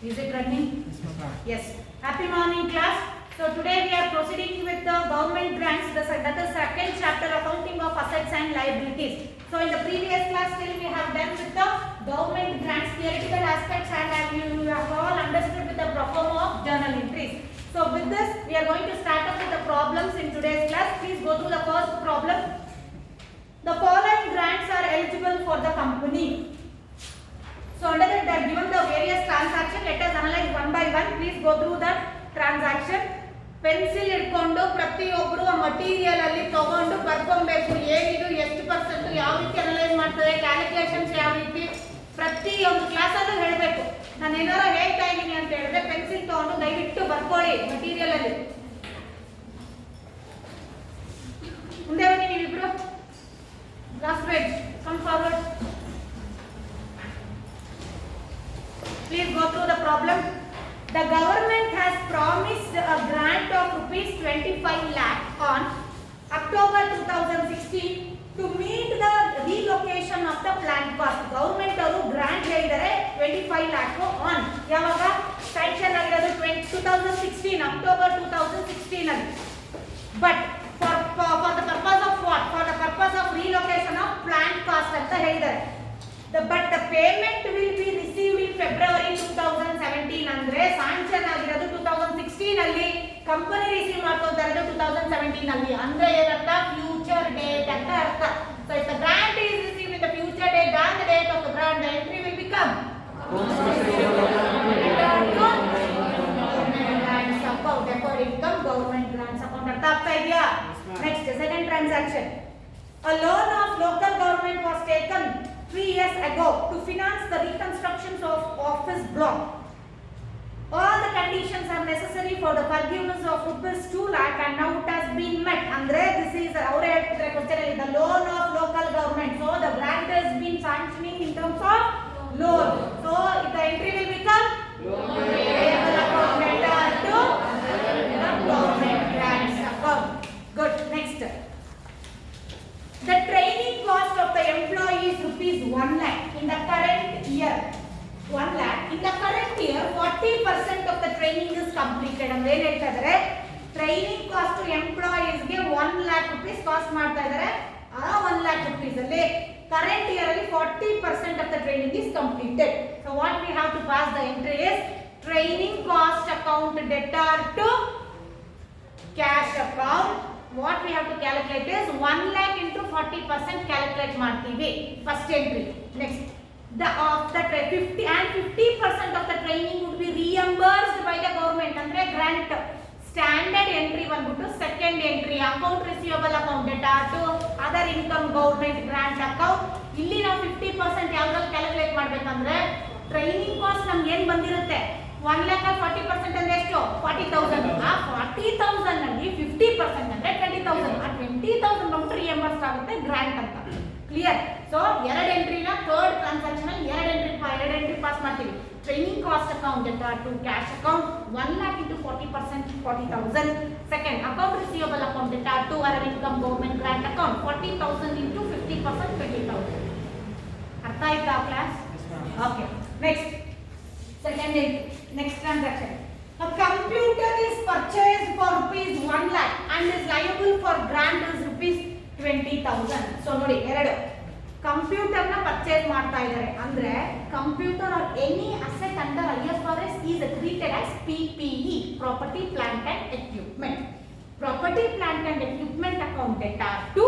Is it running? Yes. Happy morning, class. So today we are proceeding with the government grants. That is second chapter, accounting of assets and liabilities. So in the previous class, still we have done with the government grants theoretical aspects, and you have all understood with the pro forma of journal entries. So with this, we are going to start up with the problems in today's class. Please go through the first problem. The following grants are eligible for the company. So under that, they are given the various transactions. Let us analyze one by one. Please go through that transaction. Pencil ಇಟ್ಕೊಂಡು ಪ್ರತಿಯೊಬ್ಬರು ಆ material ಅಲ್ಲಿ ತಗೊಂಡು ಬರ್ಕೊಬೇಕು. ಏನಿದು ಎಷ್ಟು percent ಯಾವ ರೀತಿ ಅನಲೈಸ್ ಮಾಡ್ತಾರೆ, ಕ್ಯಾಲ್ಕುಲೇಷನ್ಸ್ ಯಾವ ರೀತಿ ಪ್ರತಿಯೊಂದು ಕ್ಲಾಸ್ ಅಲ್ಲೂ ಹೇಳಬೇಕು. ನಾನು ಏನಾರ ಹೇಳ್ತಾ ಇದ್ದೀನಿ ಅಂತ ಹೇಳಿದ್ರೆ ಪೆನ್ಸಿಲ್ ತಗೊಂಡು ದಯವಿಟ್ಟು ಬರ್ಕೊಳ್ಳಿ ಮಟೀರಿಯಲ್ ಅಲ್ಲಿ. ಮುಂದೆ ಬನ್ನಿ ನೀವಿಬ್ರು. Last page, come forward. Please go through the problem. The government has promised a grant of rupees 25 lakh on October 2016 to meet the relocation of the plant cost. Government ಅವರು grant ಹೇಳಿದರೆ 25 lakh on ಯಾವಾಗ sanction ಆಗಿರೋದು 2016 October 2016 ಅಲ್ಲಿ. But for the purpose of what? For the purpose of relocation of plant cost ಅಂತ ಹೇಳಿದ್ದಾರೆ. But the payment will be received in February 2017. ಅಂದ್ರೆ sanction ಆಗಿರೋದು 2016 ಅಲ್ಲಿ, ಕಂಪನಿ ರಿಸೀವ್ ಮಾಡ್ಕೊಳ್ತಾ ಇರೋದು 2017 ಅಲ್ಲಿ. ಅಂದ್ರೆ ಏನರ್ಥ? ಫ್ಯೂಚರ್ ಡೇಟ್ ಅಂತ ಅರ್ಥ. So if the grant is received in the future date, then the date of the grant, the entry will become deferred income government grants account. ಅರ್ಥ ಆಗ್ತಾ ಇದೆಯಾ? Next, second transaction. A loan of local government was taken 3 years ago to finance the reconstructions of office block. All the conditions are necessary for the forgiveness of rupees 2 lakh and now it has been met. Andre this is our question is the loan of local government. So the grant has been sanctioning in terms of loan. So the entry will become payable account debtor to the government grants account. Good. Next. The training cost of the employee is rupees 1 lakh in the current year. 1 lakh. In the current year, 40% of the training is completed. And then ಹೇಳ್ತಾ ಇದ್ದಾರೆ training cost employees ಗೆ 1 lakh rupees cost ಮಾಡ್ತಾ ಇದ್ದಾರೆ. ಆ 1 lakh rupees ಅಲ್ಲಿ current year ಅಲ್ಲಿ 40% of the training is completed. So what we have to pass the entry is training cost account debtor to cash account. What we have to calculate is 1 lakh into 40% calculate ಮಾಡ್ತೀವಿ first entry. Next, the 50% of the training would be reimbursed by the government ಅಂದ್ರೆ grant. Standard entry ಬಂದ್ಬಿಟ್ಟು second entry account receivable account debtor to other income government grant account. ಇಲ್ಲಿ ನಾವು 50% ಯಾವ್ದ್ರಲ್ಲಿ calculate ಮಾಡ್ಬೇಕಂದ್ರೆ training cost ನಮ್ಗೆ ಏನು ಬಂದಿರುತ್ತೆ 1 lakh 40% ಅಂದ್ರೆ ಎಷ್ಟು 40,000. ಆ 40,000 ನಲ್ಲಿ 50% ಅಂದ್ರೆ 20,000. ಆ 20,000 ಬಂದು ರಿಯಂಬರ್ಸ್ ಆಗುತ್ತೆ ಗ್ರಾಂಟ್ ಅಂತ. ಕ್ಲಿಯರ್? ಸೊ ಎರಡು ಎಂಟ್ರಿನ ಥರ್ಡ್ ಟ್ರಾನ್ಸಾಕ್ಷನ್ ಅಲ್ಲಿ ಎರಡು ಎಂಟ್ರಿ ಪಾಸ್ ಮಾಡ್ತೀವಿ. Training cost account debtor to cash account 1 lakh into 40% 40,000. Second account receivable account debtor to other income government grant account 40,000 into 50% 20,000. ಅರ್ಥ ಆಯ್ತಾ class? Okay. Next second entry. Next transaction. A computer is purchased for rupees 1 lakh and is liable for grant is rupees 20,000. So ನೋಡಿ ಎರಡು computer ನ purchase ಮಾಡ್ತಾ ಇದ್ದಾರೆ ಅಂದ್ರೆ computer R any asset under IFRS is treated as PPE, property plant and equipment. Property plant and equipment account debtor to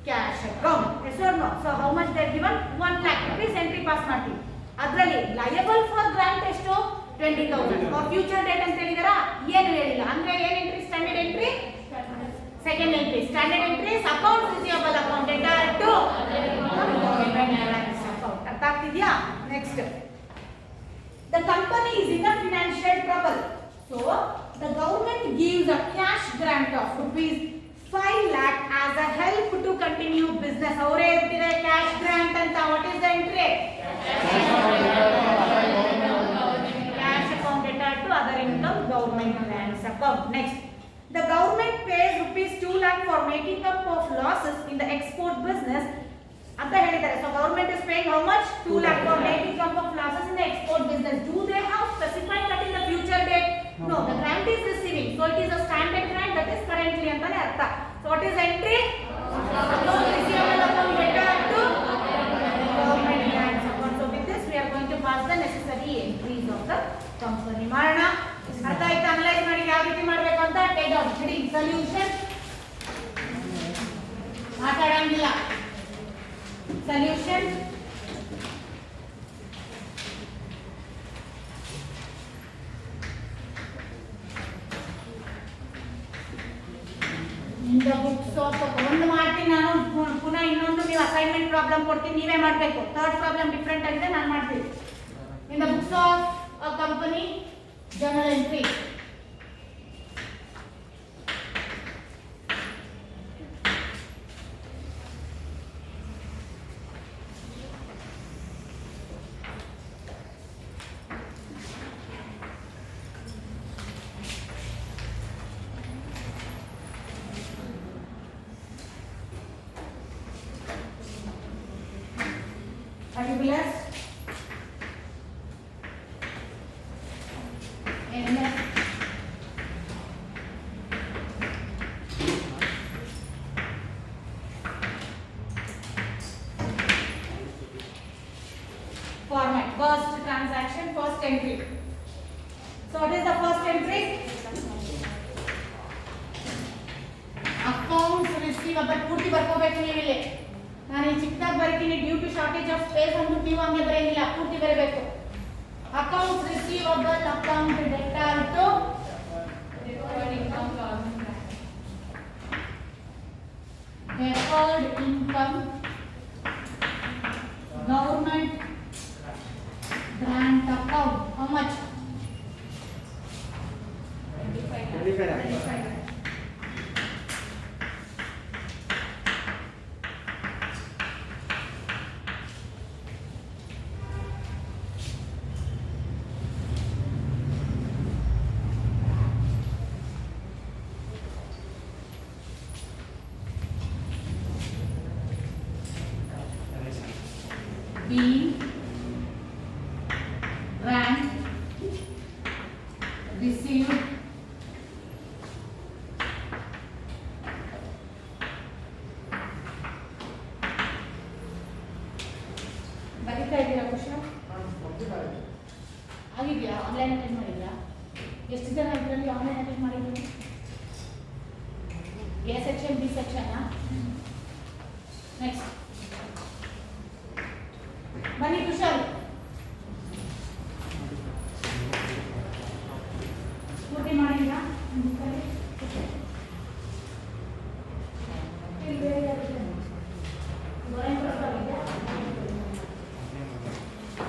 cash account. Yes or no? So how much they are given? 1 lakh rupees entry pass ಮಾಡ್ತೀವಿ. ಅದರಲ್ಲಿ liable for grant ಎಷ್ಟು 20,000. For future date ಅಂತ ಹೇಳಿದಾರ ಏನು ಹೇಳಿಲ್ಲ. ಅಂದ್ರೆ ಏನು ಎಂಟ್ರಿ? Standard entry. Second entry standard entry account receivable account debtor to account. ಅರ್ಥ ಆಗ್ತಿದ್ಯಾ? Next, the company is in a financial trouble. So the government gives a cash grant of rupees 5 lakh as a help to continue business. ಅವರೇ ಹೇಳ್ತಿದ್ದಾರೆ cash grant ಅಂತ. What is the entry? Cash account debtor to other income government grants account. Next, the government pays rupees 2 lakh for making up of losses in the export business. ಅಂತ ಹೇಳಿದ್ದಾರೆ. So government is paying how much? 2 lakh for net income of losses in the export business. Do they have specified that in the future date? No, the grant is receiving. So it is a standard grant that is currently antane artha. So what is entry? Account receivable account data to government grants account. So with this we are going to pass the necessary entries of the company. Marana ಅರ್ಥ ಆಯ್ತು? Analyse ಮಾಡಿ ಯಾವ ರೀತಿ ಮಾಡಬೇಕು ಅಂತ take down ಹಿಡಿ solution ಮಾತಾಡಂಗಿಲ್ಲ. Solution in the books of ಒಂದು ಮಾಡ್ತೀನಿ ನಾನು, ಪುನಃ ಇನ್ನೊಂದು ನೀವು ಅಸೈನ್ಮೆಂಟ್ ಪ್ರಾಬ್ಲಮ್ ಕೊಡ್ತೀನಿ, ನೀವೇ ಮಾಡಬೇಕು. ಥರ್ಡ್ ಪ್ರಾಬ್ಲಮ್ ಡಿಫರೆಂಟ್ ಆಗಿದೆ, ನಾನು ಮಾಡ್ತೀನಿ. in the books of a company journal entry particulars format. First transaction, first entry. So what is the first entry? Accounts receivable. ಪೂರ್ತಿ ಬರ್ಕೋಬೇಕು ನೀವು ಇಲ್ಲಿ. ನಾನು ಈ ಚಿಕ್ಕದಾಗಿ ಬರೀತೀನಿ, due to shortage of space ಅಂತ ನೀವು ಹಂಗೆ ಬರೆಯಂಗಿಲ್ಲ, ಪೂರ್ತಿ ಬರಬೇಕು. Accounts receivable, account debtor to deferred income government grant account. How much? 25. Being grant received ಬರೀತಾ ಇದ್ದೀರಾ ಖುಷಿ? ಆಗಿದೆಯಾ? ಆನ್ಲೈನ್ ಅಟೆಂಡ್ ಮಾಡಿದ್ರಾ? ಎಷ್ಟು ಜನ ಇದರಲ್ಲಿ ಆನ್ಲೈನ್ ಅಟೆಂಡ್ ಮಾಡಿದ್ರು? A section, B section. Next ಬನ್ನಿ ಕುಶಲ್, ಪೂರ್ತಿ ಮಾಡಿದ್ರಾ?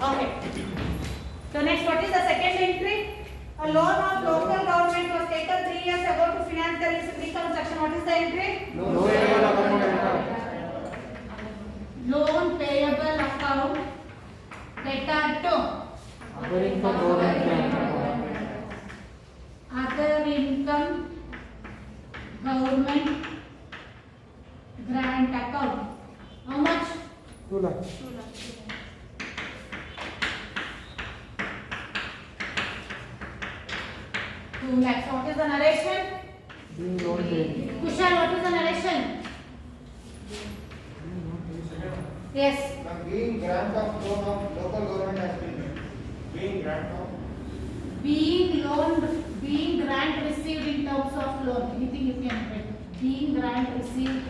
Okay. So next, what is the second entry? A loan of local government was taken 3 years ago to finance the reconstruction. What is the entry? Loan payable account debtor to other income government grant account. How much? 2 lakhs. 2 lakhs. What is the narration? Being loan paid. Kushal, what is the narration? Yes. Being grant of loan of local government has been made. Being grant of being grant received in terms of loan. Anything you can write. Being grant received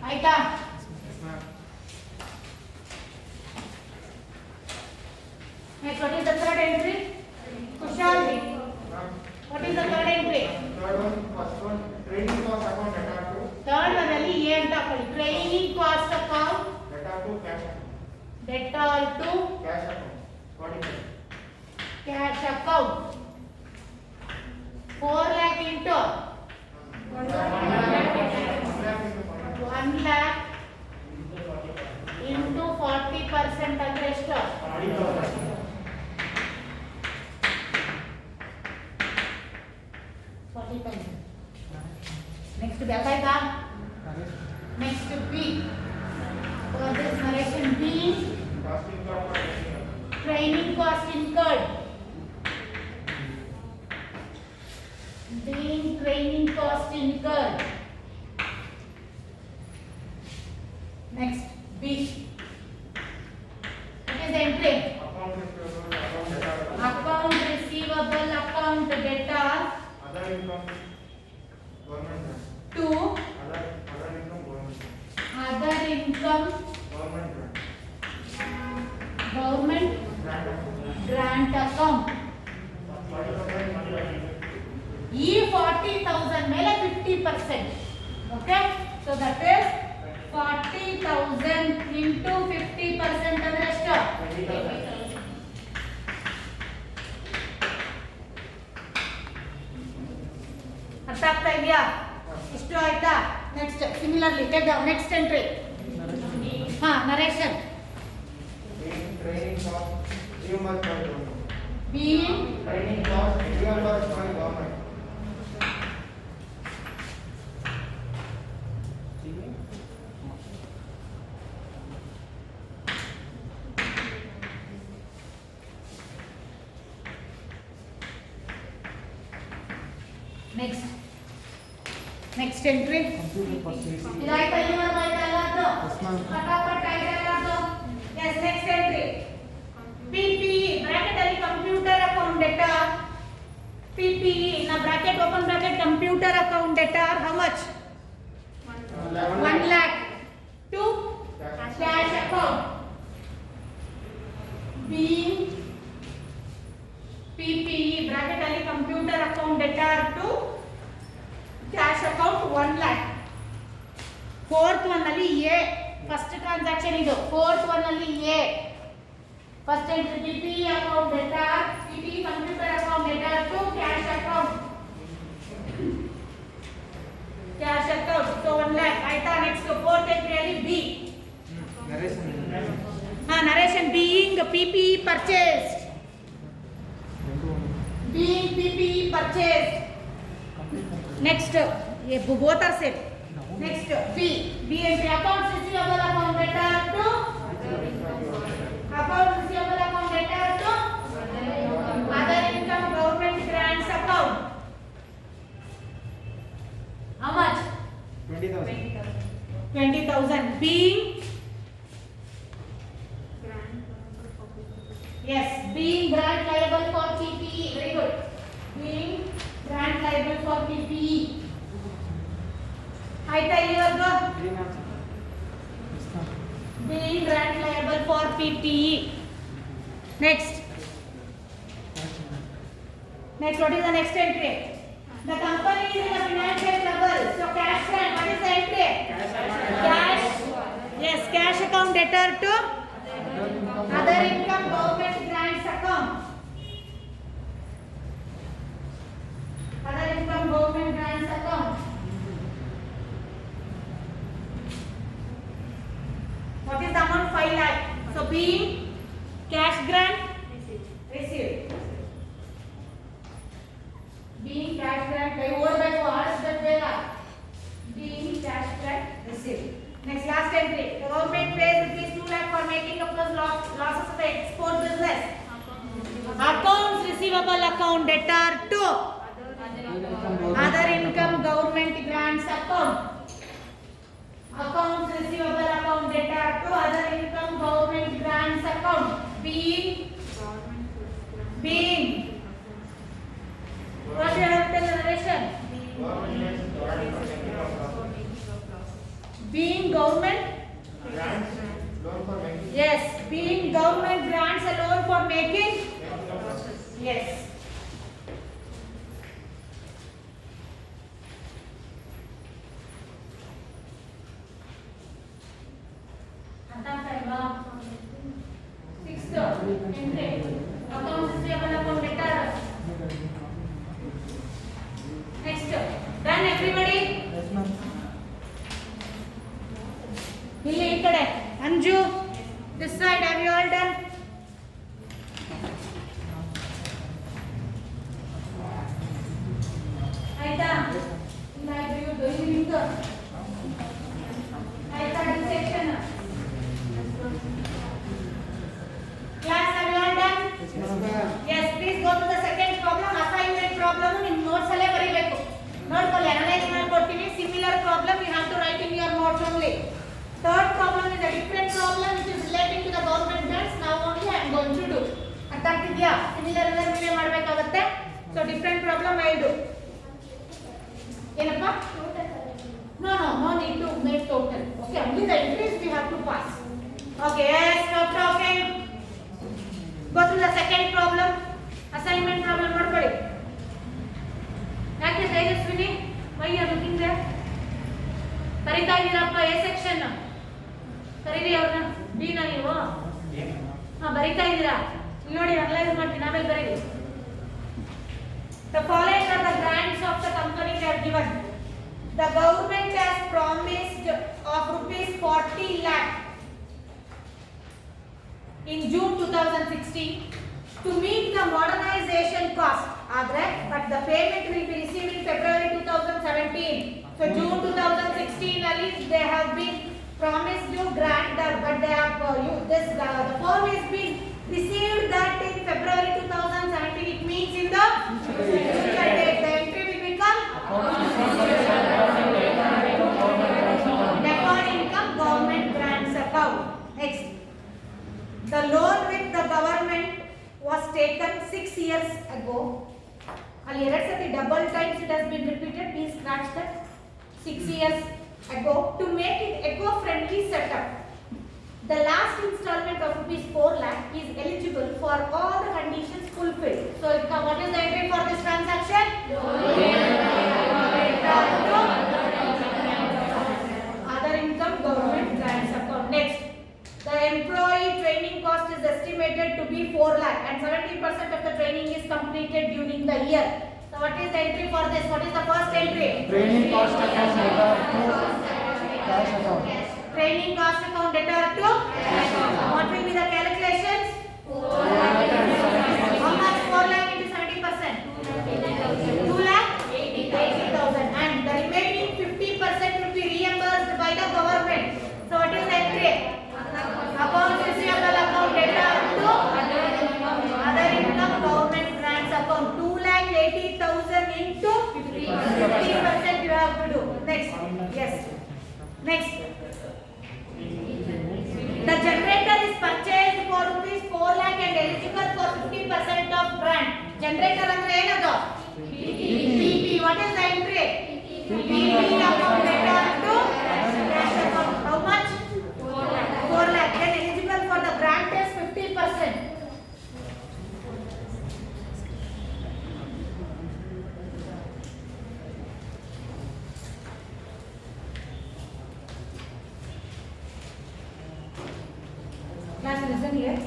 ಆಯ್ತಾ? Next, what is the third entry? Kushal, what is the third entry? third one, first one, training cost account data to Third one ಅಲ್ಲಿ A ಅಂತ ಹಾಕೊಳ್ಳಿ. Training cost account data to cash account. debtor to Cash account. 45. cash account. 4 lakh into 1 lakh into 40% ಅಂದ್ರೆ ಎಷ್ಟು? Next Betaika. Next B. For this narration B. Training cost incurred. Being training cost incurred. Next B. What is the entry? Account receivable, account debtor. Other income, government. To Other income, government. other income, Government. government grant account. E 40,000 ಮೇಲೆ 50%. Okay? So that is 40,000 into 50% ಅಂದ್ರೆ ಎಷ್ಟು? ಅರ್ಥ ಆಗ್ತಾ ಇದೆಯಾ? ಇಷ್ಟು ಆಯ್ತಾ? Next similarly take down next entry. ಹಾ narration. Training cost, reimbursed by government. Being Training cost, reimbursed by government. Next entry. Computer purchase. ಇದಾಯ್ತಾ ಇಲ್ಲಿವರೆಗೂ ಆಯ್ತಾ ಎಲ್ಲಾರ್ದು? Yes, ma'am. ಫಟಾಫಟ್ ಆಯ್ತಾ ಎಲ್ಲಾರ್ದು? Yes, next entry. PPE bracket ಅಲ್ಲಿ computer account data. PPE in a bracket open bracket computer account data how much? 1 lakh to cash account. Being PPE bracket ಅಲ್ಲಿ computer account data to cash account 1 lakh. Fourth one ಅಲ್ಲಿ A first transaction ಇದು. Fourth one ಅಲ್ಲಿ A first entry PPE account data, PPE computer account data to cash account. Cash account so 1 lakh ಆಯ್ತಾ. Next fourth entry ಅಲ್ಲಿ B. Narration being PPE purchased. Being PPE purchased. Next both are same. Next B entry accounts receivable account data to account receivable account data to other income government grants account. How much? 20,000. Being yes, being grant liable for PPE. Very good. Being grant liable for PPE. ಆಯ್ತಾ ಇಲ್ಲಿವರೆಗೂ? Being grant liable for PPE. Next, what is the next entry? The company is in a financial trouble. So cash grant, what is the entry? Cash. Yes, cash account debtor to other income government grants account. Other income government grants account. What is the amount? 5 lakh. So being cash grant received. Being cash grant by over by what? That way lah. Being cash grant received. Next last entry. The government pays rupees 2 lakh for making up those losses of the export business. Accounts receivable account debtor to other income government grants account. Accounts receivable account debtor to other income government grants account. Being what you have to tell the narration? Being government Grants, loan for making. yes, being government grants a loan for making yes. Sixth entry. Accounts receivable account debtor I third section. Class, have you all done? Yes, ma'am. Yes, please go to the second problem. Assignment problem ನಿಮ್ಮ notes ಅಲ್ಲೇ ಬರೀಬೇಕು. ನೋಡ್ಕೊಳ್ಳಿ, analyse ಮಾಡ್ಕೊಡ್ತೀನಿ. Similar problem you have to write in your notes only. Third problem is a different problem which is relating to the government grants. Now only I am going to do. ಅರ್ಥ ಆಗ್ತಿದ್ಯಾ? Similar ಅಂದ್ರೆ ನೀವೇ ಮಾಡಬೇಕಾಗುತ್ತೆ. So different problem I will do. ಏನಪ್ಪ? No need to make total. Okay, only the entries we have to pass. Okay, yes, stop talking. Go to the second problem. Assignment problem ನೋಡ್ಕೊಳ್ಳಿ. ಯಾಕೆ Tejaswini? Why you are looking there? ಕರೀತಾ ಇದ್ದೀರಪ್ಪ A section. ಕರೀರಿ ಅವ್ರನ್ನ. B ನ ನೀವು? ಬರೀತಾ ಇದ್ದೀರಾ? ಇಲ್ಲಿ ನೋಡಿ ಅನಲೈಸ್ ಮಾಡ್ತೀನಿ ಆಮೇಲೆ ಬರೀರಿ. The following are the grants of the company they are given. The government has promised of rupees 40 lakh in June 2016 to meet the modernization cost. But the payment will be received in February 2017. So June 2016 ali they have been promised to grant that, but they have the form is been received that in February 2017. It means in the future date the entry will become deferred income government grants account. Next, the loan with the government was taken 6 years ago. Ali eradu sati double times it has been repeated. Please scratch that. 6 years ago to make it eco-friendly setup. The last installment of rupees 4 lakh is eligible for all the conditions fulfilled. So what is the entry for this transaction? Other income government grants account. Next, the employee training cost is estimated to be 4 lakh and 70% of the training is completed during the year. So what is the entry for this? What is the first entry? Training cost account data to cash account. Training cost account data to cash account. What will be the calculations? 4 How much? 4 lakh into 70%? 2 lakh? 80,000. And the remaining 50% will be reimbursed by the government. So what is the entry? Account receivable account data to other income government grants account. 2,80,000 into 50% you have to do. Next. Yes. Next. The generator is purchased for rupees 4 lakh and eligible for 50% of grant. Generator ಅಂದ್ರೆ ಏನದು? PP. What is the entry? PP account data to cash account. How much? 4 lakh. Then eligible for the grant is 50%. Class, listen here.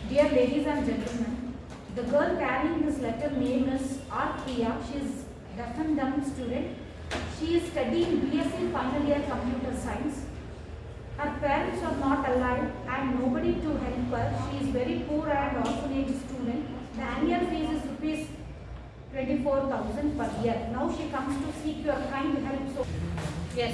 Dear ladies and gentlemen, the girl carrying this letter name is R. Priya. She is deaf and dumb student. She is studying BSc final year computer science. Her parents are not alive and nobody to help her. She is very poor and orphanage student. The annual fees is rupees 24,000 per year. Now she comes to seek your kind help. So yes.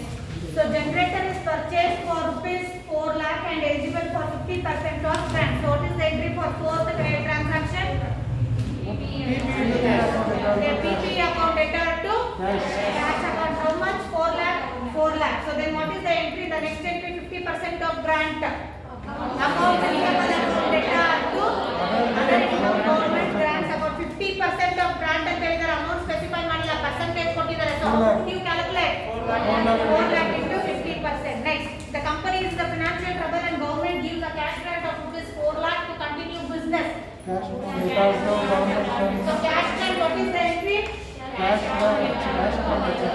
So generator is purchased for rupees 4 lakh and eligible for 50% of grant. So what is the entry for fourth transaction? PP account data to cash account. How much? 4 lakh? 4 lakh. So then what is the entry? The next entry 50% of grant. Amount receivable account data to other income government grants about 50% of grant ಅಂತ ಹೇಳಿದರೆ amount specify ಮಾಡಿಲ್ಲ, percentage ಕೊಟ್ಟಿದ್ದಾರೆ. So how would you calculate? 4 lakh into 50%. Next, the company is the financial trouble and government gives a cash grant of rupees 4 lakh to continue business. Cash account data to government grant. So cash grant, what is the entry? Cash account data.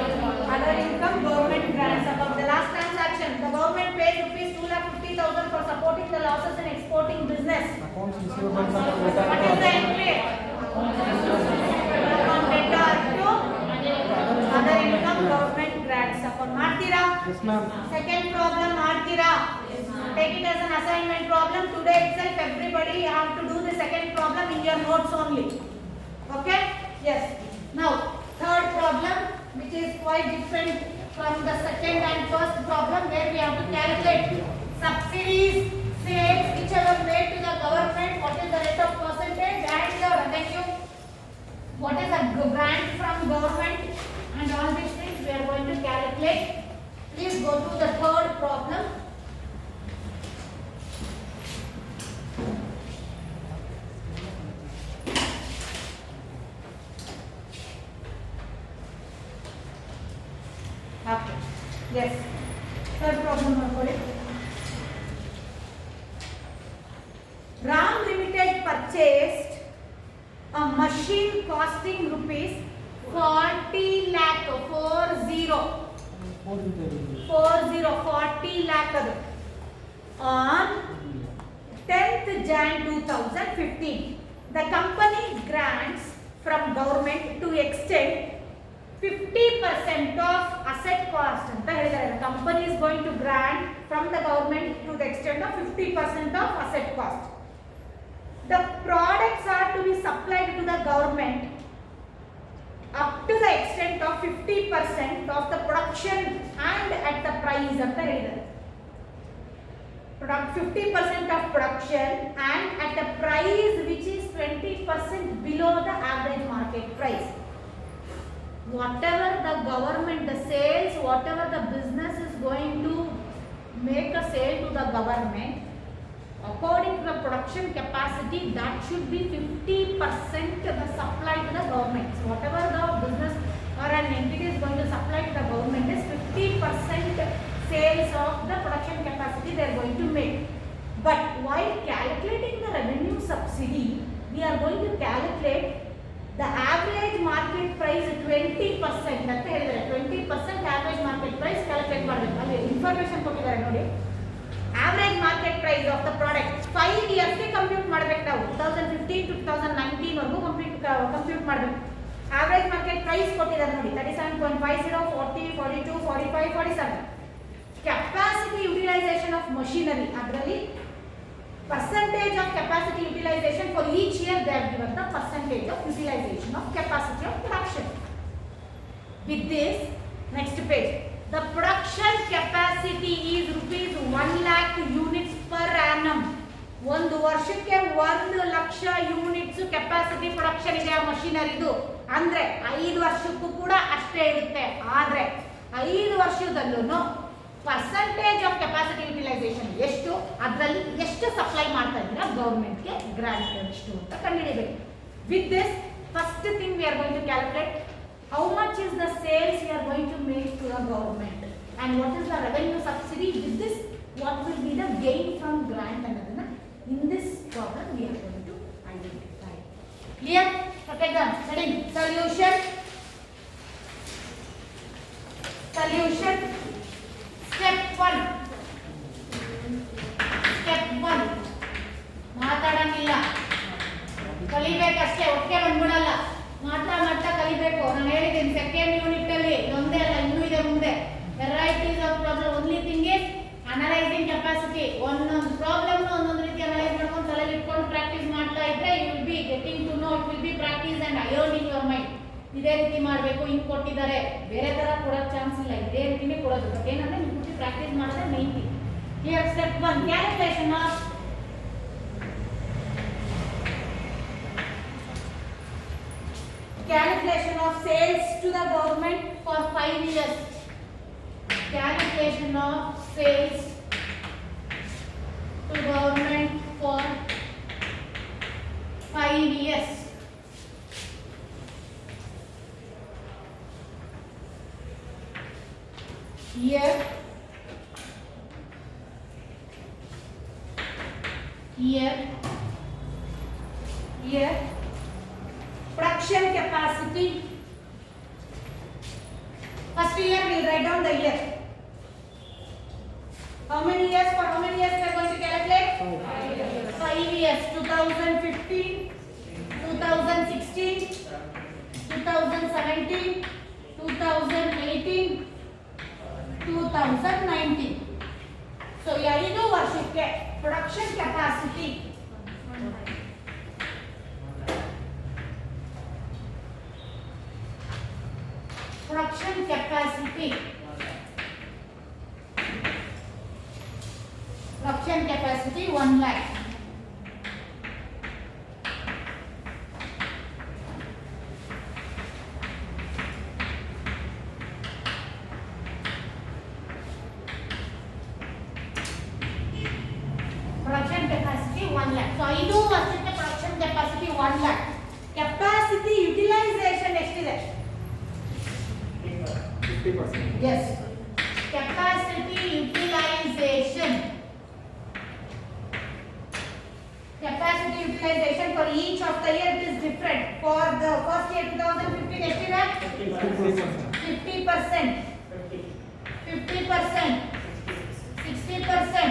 Other income government grants. About the last transaction, the government paid rupees 2,50,000 for supporting the losses in exporting business. Accounts receivable account data What is the entry? Account data to other income government grants account. Martira? Yes, ma'am. Second problem, Martira. Take it as an assignment problem. Today itself, everybody have to do the second problem in your notes only. Okay? Yes. Now, third problem. quite different from the second and first problem where we have to calculate subsidies, sales, whichever made to the government, what is the rate of percentage and the revenue, what is a grant from government, and all these things we are going to calculate. Please go to the third problem. Okay. Yes. Third problem for it. Ram Limited purchased a machine costing rupees 40 lakh 40 lakh on 10th Jan 2015. The company grants from government to extend 50% of asset cost. The company is going to grant from the government to the extent of 50% of asset cost. The products are to be supplied to the government up to the extent of 50% of the production and at the price of the leader. 50% of production and at a price which is 20% below the average market price. Whatever the government, the sales, whatever the business is going to make a sale to the government, according to the production capacity, that should be 50% the supply to the government. So whatever the business or an entity is going to supply to the government is 50% sales of the production capacity they are going to make. But while calculating the revenue subsidy, we are going to calculate the average market price 20%. ಅಂತ ಹೇಳಿದರೆ 20% average market price calculate ಮಾಡಬೇಕು. ಅಲ್ಲಿ information ಕೊಟ್ಟಿದ್ದಾರೆ ನೋಡಿ. Average market price of the product 5 years ಗೆ compute ಮಾಡಬೇಕು ನಾವು. 2015 to 2019 ವರೆಗೂ ಕಂಪ್ಯೂಟ್ ಮಾಡಬೇಕು. Average market price ಕೊಟ್ಟಿದ್ದಾರೆ ನೋಡಿ 37.50, 40, 42, 45, 47. Capacity utilization of machinery, ಅದರಲ್ಲಿ percentage of capacity utilization for each year they have given the percentage of utilization of capacity of production. With this, next page, the production capacity is rupees 1 lakh units per annum. ಒಂದು ವರ್ಷಕ್ಕೆ 1 lakh units capacity production ಇದೆ ಆ ಮಷಿನರಿದು. ಅಂದ್ರೆ 5 ವರ್ಷಕ್ಕೂ ಕೂಡ ಅಷ್ಟೇ ಇರುತ್ತೆ. ಆದ್ರೆ 5 ವರ್ಷದಲ್ಲೂ ಪರ್ಸೆಂಟೇಜ್ ಆಫ್ ಕೆಪಾಸಿಟಿ ಯುಟಿಲೈಸೇಷನ್ ಎಷ್ಟು, ಅದರಲ್ಲಿ ಎಷ್ಟು ಸಪ್ಲೈ ಮಾಡ್ತಾ ಇದ್ದೀರಾ ಗೌರ್ಮೆಂಟ್ಗೆ ಗ್ರಾಂಟ್ ಎಷ್ಟು ಅಂತ ಕಂಡುಹಿಡಿಬೇಕು. With this first thing we are going to calculate how much is the sales we are going to make to the government and what is the revenue subsidy. With this what will be the gain from grant ಅನ್ನೋದನ್ನ in this problem we are going to identify. Clear? Okay done. Heading solution. Solution Step 1. ಮಾತಾಡಂಗಿಲ್ಲ, ಕಲಿಬೇಕಷ್ಟೇ, ಒಟ್ಟಿಗೆ ಬಂದ್ಬಿಡಲ್ಲ. ಮಾಡ್ತಾ ಕಲಿಬೇಕು. ನಾನು ಹೇಳಿದ್ದೀನಿ second unit ಅಲ್ಲಿ ಒಂದೇ ಅಲ್ಲ, ಇನ್ನೂ ಇದೆ ಮುಂದೆ. Varieties of problem. Only thing is analysing capacity. ಒಂದೊಂದು ಪ್ರಾಬ್ಲಮ್ ಒಂದೊಂದು ರೀತಿ ಅನಲೈಸ್ ಮಾಡ್ಕೊಂಡು ತಲೆಯಲ್ಲಿ ಇಟ್ಕೊಂಡು ಪ್ರಾಕ್ಟೀಸ್ ಮಾಡ್ತಾ ಇದ್ರೆ you will be getting to know, it will be practice and iron in your mind. ಇದೇ ರೀತಿ ಮಾಡಬೇಕು, ಹಿಂಗೆ ಕೊಟ್ಟಿದ್ದಾರೆ, ಬೇರೆ ತರ ಕೊಡೋಕೆ ಚಾನ್ಸ್ ಇಲ್ಲ, ಇದೇ ರೀತಿನೇ ಕೊಡೋದು. ಬಟ್ ಏನಂದ್ರೆ ನೀವು ಕೂತಿ ಪ್ರಾಕ್ಟೀಸ್ ಮಾಡೋದೇ main thing. Here step 1, calculation of sales to the government for 5 years. Calculation of sales to government for 5 years. Here production capacity. First year we will write down the year. How many years? For how many years we are going to calculate? 5 years. 2015, 2016, 2017, 2018, 2019. So 5 ವರ್ಷಕ್ಕೆ production capacity production capacity. Production capacity 1 lakh. Production capacity 1 lakh. So ಇದು ವರ್ಷಕ್ಕೆ production capacity 1 lakh. Capacity utilization ಎಷ್ಟಿದೆ? 50%. Yes. Capacity utilization. Capacity utilization for each of the year it is different. For the first year 2015 ಎಷ್ಟಿದೆ? 50%. 50%. 60%.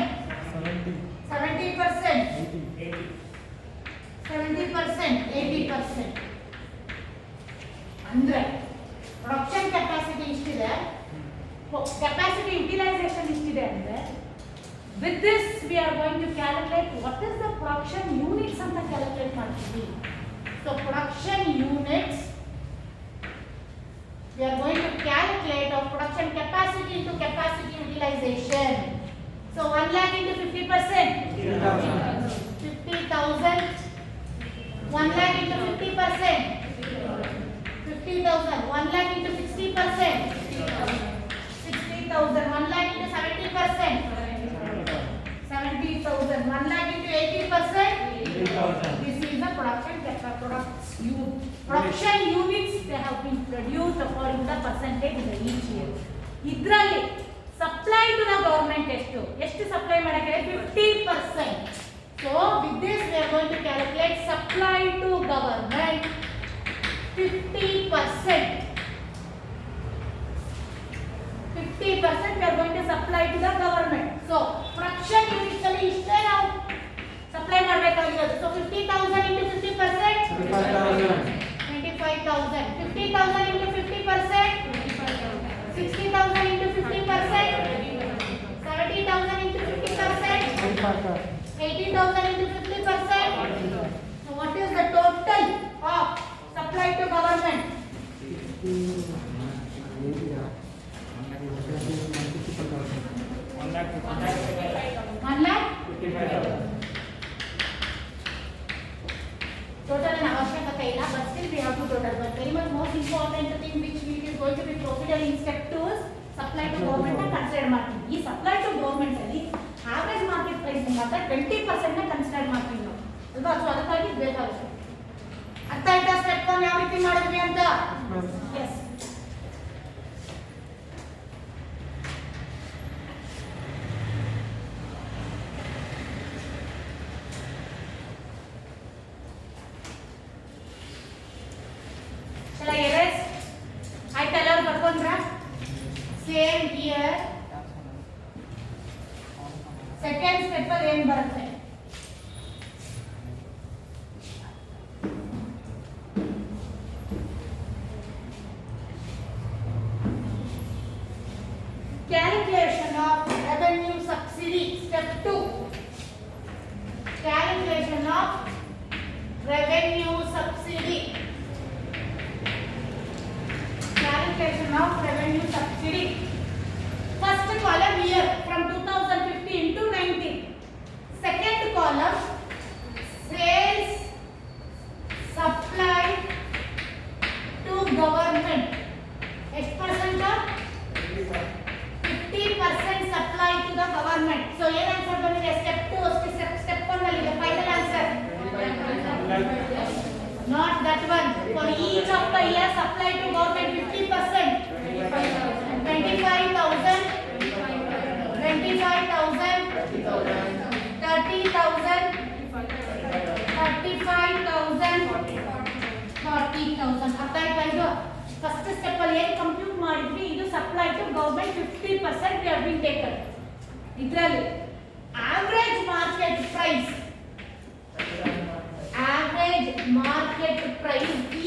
70%. 70%. 80%. ಅಂದ್ರೆ production capacity ಇಷ್ಟಿದೆ, capacity utilisation ಇಷ್ಟಿದೆ ಅಂದ್ರೆ with this we are going to calculate what is the production units ಅಂತ calculate ಮಾಡ್ತೀವಿ. So production units we are going to calculate of production capacity into capacity utilization. So 1 lakh into 50%, 50,000. 1 lakh into 50%, 50,000. 1 lakh into 60%, 60,000. 1 lakh into 70%, 70,000. 1 lakh into 80%, this is the production production units they have been produced according to the percentage in the each year. ಇದರಲ್ಲಿ supply to the government ಎಷ್ಟು supply ಮಾಡಕ್ಕೆ 50%. So with this we are going to calculate supply to government 50%. 50% we are going to supply to the government. So production units ಅಲ್ಲಿ ಇಷ್ಟೇ ನಾವು supply ಮಾಡಬೇಕಾಗಿರೋದು. So 50,000 into 50%, 25,000. 50,000 into 50%, 60,000 into 50%, 70,000 into 50%, 80,000 into 50%. So what is the total of supply to government? 1 lakh? Total and avashyakate illa, but still we have to total. But very much most important thing which we is going to be proceeded in step 2 is supply to government na consider ಮಾಡ್ತೀವಿ. ಈ supply to government ಅಲ್ಲಿ average market price ಮಾತ್ರ 20% ನ consider ಮಾಡ್ತೀವಿ ನಾವು ಅಲ್ವಾ. So ಅದಕ್ಕಾಗಿ ಬೇಕಾಗುತ್ತೆ. ಅರ್ಥ ಆಯ್ತಾ ಸ್ಟೆಪ್ 1 ಯಾವ ರೀತಿ ಮಾಡಿದ್ವಿ ಅಂತ? ಎಸ್. ಆಯ್ತು ಎಲ್ಲರೂ ಬರ್ಕೊಂಡ್ರ? ಸೇಮ್ ಇಯರ್ ಸೆಕೆಂಡ್ ಸ್ಟೆಪ್ ಅಲ್ಲಿ ಏನ್ ಬರುತ್ತೆ? Calculation of revenue subsidy. Step 2. Calculation of revenue subsidy. Calculation of revenue subsidy. First column year from 2015 to 19. Second column sales supply to government. ಎಷ್ಟು percent? 50% supply to the government. So ಏನು answer ಬಂದಿದೆ? Step 2 step 1 ಅಲ್ಲಿ ಇದೆ final answer. Not that one. For each of the year supply to government 50%. 25,000, 25,000, 30,000, 35,000, 40,000. ಅರ್ಥ ಆಯ್ತಾ ಇದು? First step ಅಲ್ಲಿ ಏನು ಕಂಪ್ಯೂಟ್ ಮಾಡಿದ್ವಿ, ಇದು supply to government 50% we have been taken. ಇದರಲ್ಲಿ average market price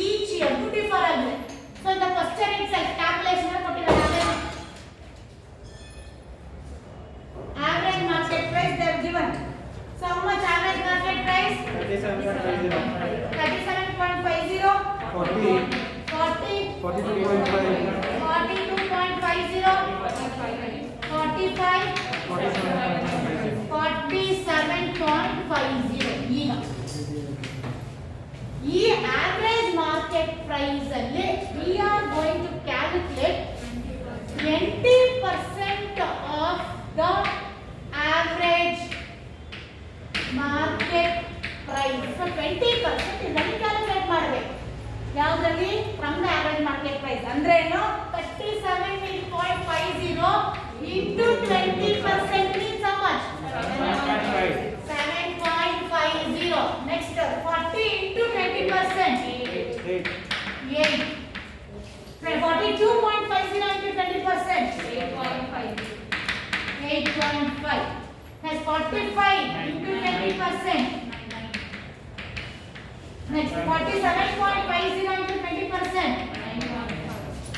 each year to differ ಆಗಿದೆ. So in the question itself calculation ಕೊಟ್ಟಿದ್ದಾರೆ. Average market price they have given. So how much average market price? 37.50. 37.50, 40, 40, 42.5, ಈ average market price ಅಲ್ಲಿ we are going to calculate 20% of the average market price. So 20% ಇದನ್ನು calculate ಮಾಡಬೇಕು. ಯಾವುದರಲ್ಲಿ? From the average market price. ಅಂದ್ರೆ ಏನು? 37.50 into 20% means how much? 7.50. Next 40 into 20%. 8. 42.50 into 20%. 8.5. Next 45 into 20%. Next 47.50 into 20%.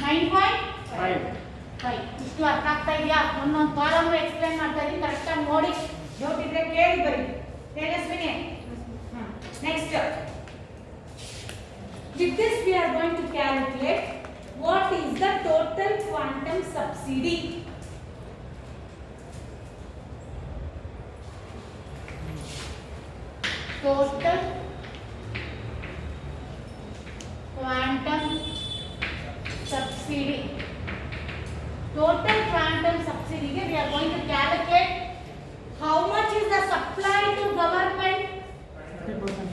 9.5. ಇಷ್ಟು ಅರ್ಥ ಆಗ್ತಾ ಇದೆಯಾ? ಒಂದೊಂದು ಕಾಲಮ್ ಎಕ್ಸ್ಪ್ಲೇನ್ ಮಾಡ್ತಾ ಇದ್ದೀನಿ, ಕರೆಕ್ಟ್ ಆಗಿ ನೋಡಿ. ಡೌಟ್ ಇದ್ರೆ ಕೇಳಿ ಬರಿ. Tejaswini. Next, with this we are going to calculate what is the total quantum subsidy. Total quantum subsidy. Total quantum subsidy we are going to calculate how much is the supply to government.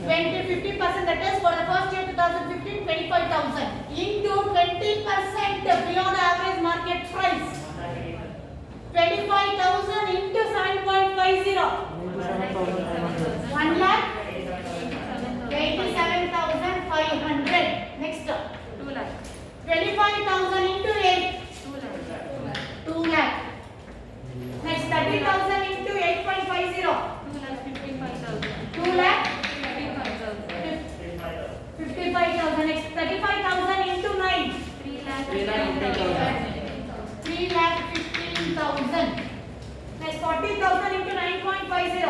50%, that is for the first year 2015 25,000 into 20% below the average market price. 25,000 into 7.50. 1,87,500. Next 25,000 into 8. 2 lakh. Next 30,000 into 8.50. 2 lakh. 55,000. Next 35,000 into 9. 3,15,000. Next 40,000 into 9.50.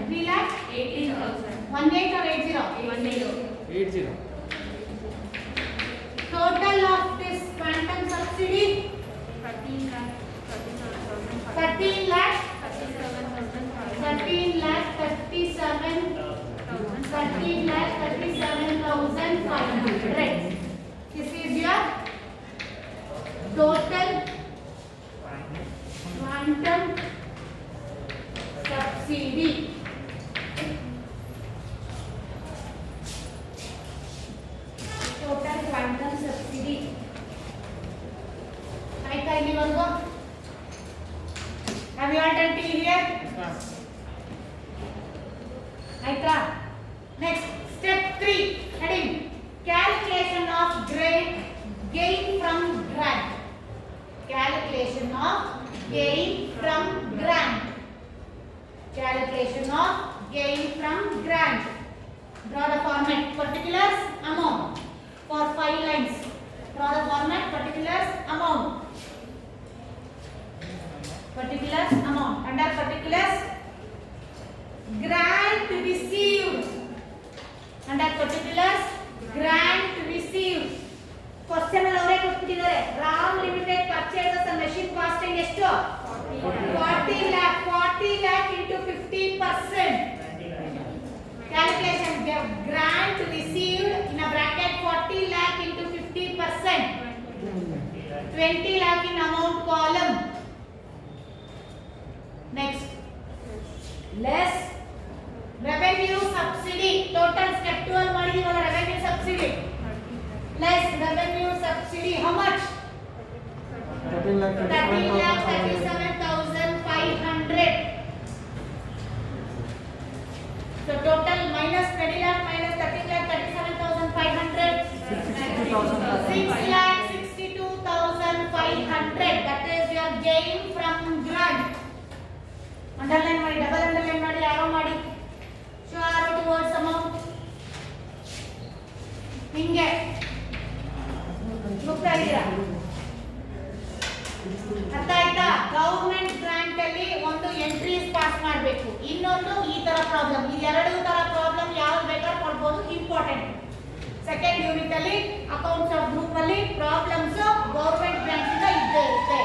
3 lakh 18,000. 18 or 80? 80. Total of this quantum subsidy 13 lakh 37,500. This is your total quantum subsidy. Total quantum subsidy. ಆಯ್ತಾ ಇಲ್ಲಿವರೆಗೂ? Have you all done till here? ಆಯ್ತಾ? Next, step 3, heading calculation of gain from grant. Calculation of gain from grant. Calculation of gain from grant. Draw the format. Particulars, amount. For 5 lines. Draw the format. Particulars, amount. Particulars, amount. Under particulars, grant received. Under particulars, grant received. Question ಅಲ್ಲಿ ಅವರೇ ಕೊಟ್ಟಿದ್ದಾರೆ. Ram limited purchases machine costing ಎಷ್ಟು? 40 lakh into 50%. Calculation, grant received in a bracket 40 lakh into 50%. 20 lakh in amount column. Next, less revenue subsidy. Total step 12 ಮಾಡಿದೀವಲ್ಲ revenue subsidy. Less revenue subsidy, how much? 13,37,500. So total minus 20 lakh minus 13,37,500. 6,62,500. That is your gain from grant. Underline ಮಾಡಿ, double underline ಮಾಡಿ, arrow ಮಾಡಿ. Show arrow towards amount. ಹಿಂಗೆ ಹೋಗ್ತಾ ಇದ್ದೀರಾ? ಅರ್ಥ ಆಯ್ತಾ? Government grant ಅಲ್ಲಿ ಒಂದು ಎಂಟ್ರೀಸ್ ಪಾಸ್ ಮಾಡಬೇಕು, ಇನ್ನೊಂದು ಈ ತರ ಪ್ರಾಬ್ಲಮ್. ಈ ಎರಡು ತರ ಪ್ರಾಬ್ಲಮ್ ಯಾವ್ದು ಬೇಕಾದ್ರೂ ಕೊಡ್ಬೋದು, ಇಂಪಾರ್ಟೆಂಟ್. ಸೆಕೆಂಡ್ ಯೂನಿಟ್ ಅಲ್ಲಿ ಅಕೌಂಟ್ಸ್ ಆಫ್ ಗ್ರೂಪ್ ಅಲ್ಲಿ ಪ್ರಾಬ್ಲಮ್ಸ್ ಗವರ್ಮೆಂಟ್ ಗ್ರಾಂಟ್ ಇಂದ ಇದ್ದೇ ಇರುತ್ತೆ.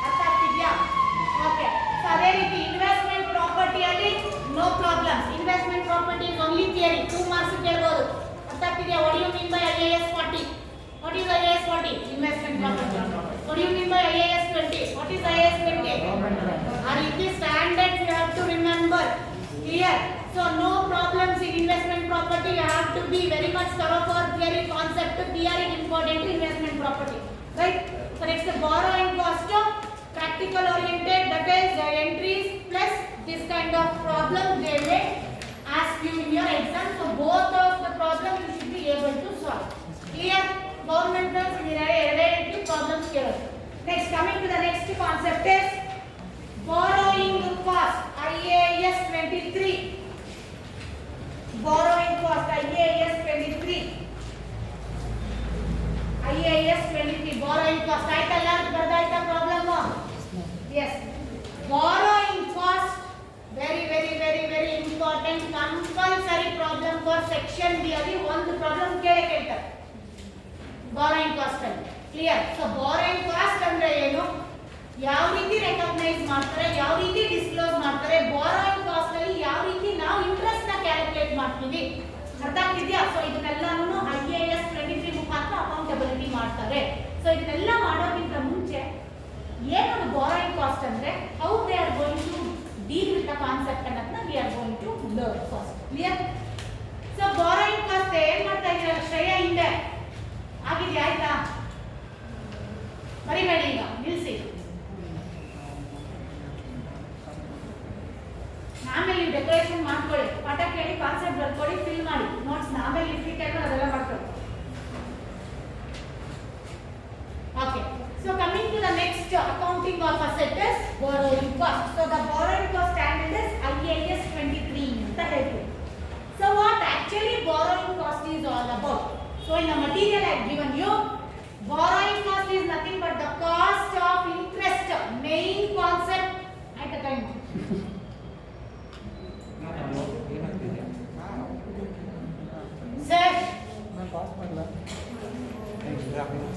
ಅರ್ಥ ಆಗ್ತಿದ್ಯಾ? ಓಕೆ. ಸೊ ಅದೇ ರೀತಿ ಇನ್ವೆಸ್ಟ್ಮೆಂಟ್ ಪ್ರಾಪರ್ಟಿ ಅಲ್ಲಿ no problems. Investment property is only theory. 2 marks ಆಗ್ತಿದೆಯಾ? What do you mean by IAS 40? What is IAS 40? Investment property. What do you mean by IAS 20? What is IAS 20? Are the standards you have to remember. Clear? So no problems in investment property. You have to be very much thorough for theory concept. Theory important to investment property. Right? So next the borrowing cost, practical oriented, that is entries plus this kind of problem they may ask you in your exam. So both of the problem you should be able to solve. Clear? Government rules in related problems here. Next, coming to the next concept is borrowing cost, IAS 23. Borrowing cost, IAS 23. IAS 23 borrowing cost. ಆಯ್ತಲ್ಲ ಬರ್ದಾಯ್ತಾ problem? Yes. Borrowing cost very important compulsory problem for section B ಅಲ್ಲಿ ಒಂದು problem ಕೇಳ್ತಾರೆ borrowing cost ಅಲ್ಲಿ. Clear? So borrowing cost ಅಂದ್ರೆ ಏನು, ಯಾವ ರೀತಿ recognise ಮಾಡ್ತಾರೆ, ಯಾವ ರೀತಿ ಡಿಸ್ಕ್ಲೋಸ್ ಮಾಡ್ತಾರೆ, borrowing cost ಅಲ್ಲಿ ಯಾವ ರೀತಿ ನಾವು ಇಂಟ್ರೆಸ್ಟ್ ನ ಕ್ಯಾಲ್ಕುಲೇಟ್ ಮಾಡ್ತೀವಿ, ಅರ್ಥ ಆಗ್ತಿದ್ಯಾ? ಸೊ ಇದನ್ನೆಲ್ಲನೂ IAS 23 ಮುಖಾಂತರ ಅಕೌಂಟಬಿಲಿಟಿ ಮಾಡ್ತಾರೆ. ಸೊ ಇದನ್ನೆಲ್ಲ ಮಾಡೋಕ್ಕಿಂತ ಮುಂಚೆ ಏನೊಂದು borrowing cost ಅಂದ್ರೆ how they are going to deal with the concept ಅನ್ನೋದನ್ನ we are going to learn first. Clear? So borrowing cost ಏನ್ ಮಾಡ್ತಾ ಇದ್ದೀರಾ ಶ್ರೇಯ? ಹಿಂದೆ ಆಗಿದೆಯಾ? ಆಯ್ತಾ? ಬರಿಬೇಡಿ, ಈಗ ನಿಲ್ಲಿಸಿ. ಆಮೇಲೆ ನೀವು ಡೆಕೋರೇಷನ್ ಮಾಡ್ಕೊಳ್ಳಿ, ಪಾಠ ಕೇಳಿ ಕಾನ್ಸೆಪ್ಟ್ ಬರ್ಕೊಳ್ಳಿ, ಫಿಲ್ ಮಾಡಿ ನೋಟ್ಸ್ ಆಮೇಲೆ ಲಿಫ್ಟ್ ಅದೆಲ್ಲ ಮಾಡ್ಕೊಳ್ಳಿ. Okay, so coming to the next accounting of asset is borrowing cost. So the borrowing cost standard is IAS 23 ಅಂತ ಹೇಳ್ತೀವಿ. So what actually borrowing cost is all about? So in the material I have given you, borrowing cost is nothing but the cost of interest, main concept at the time.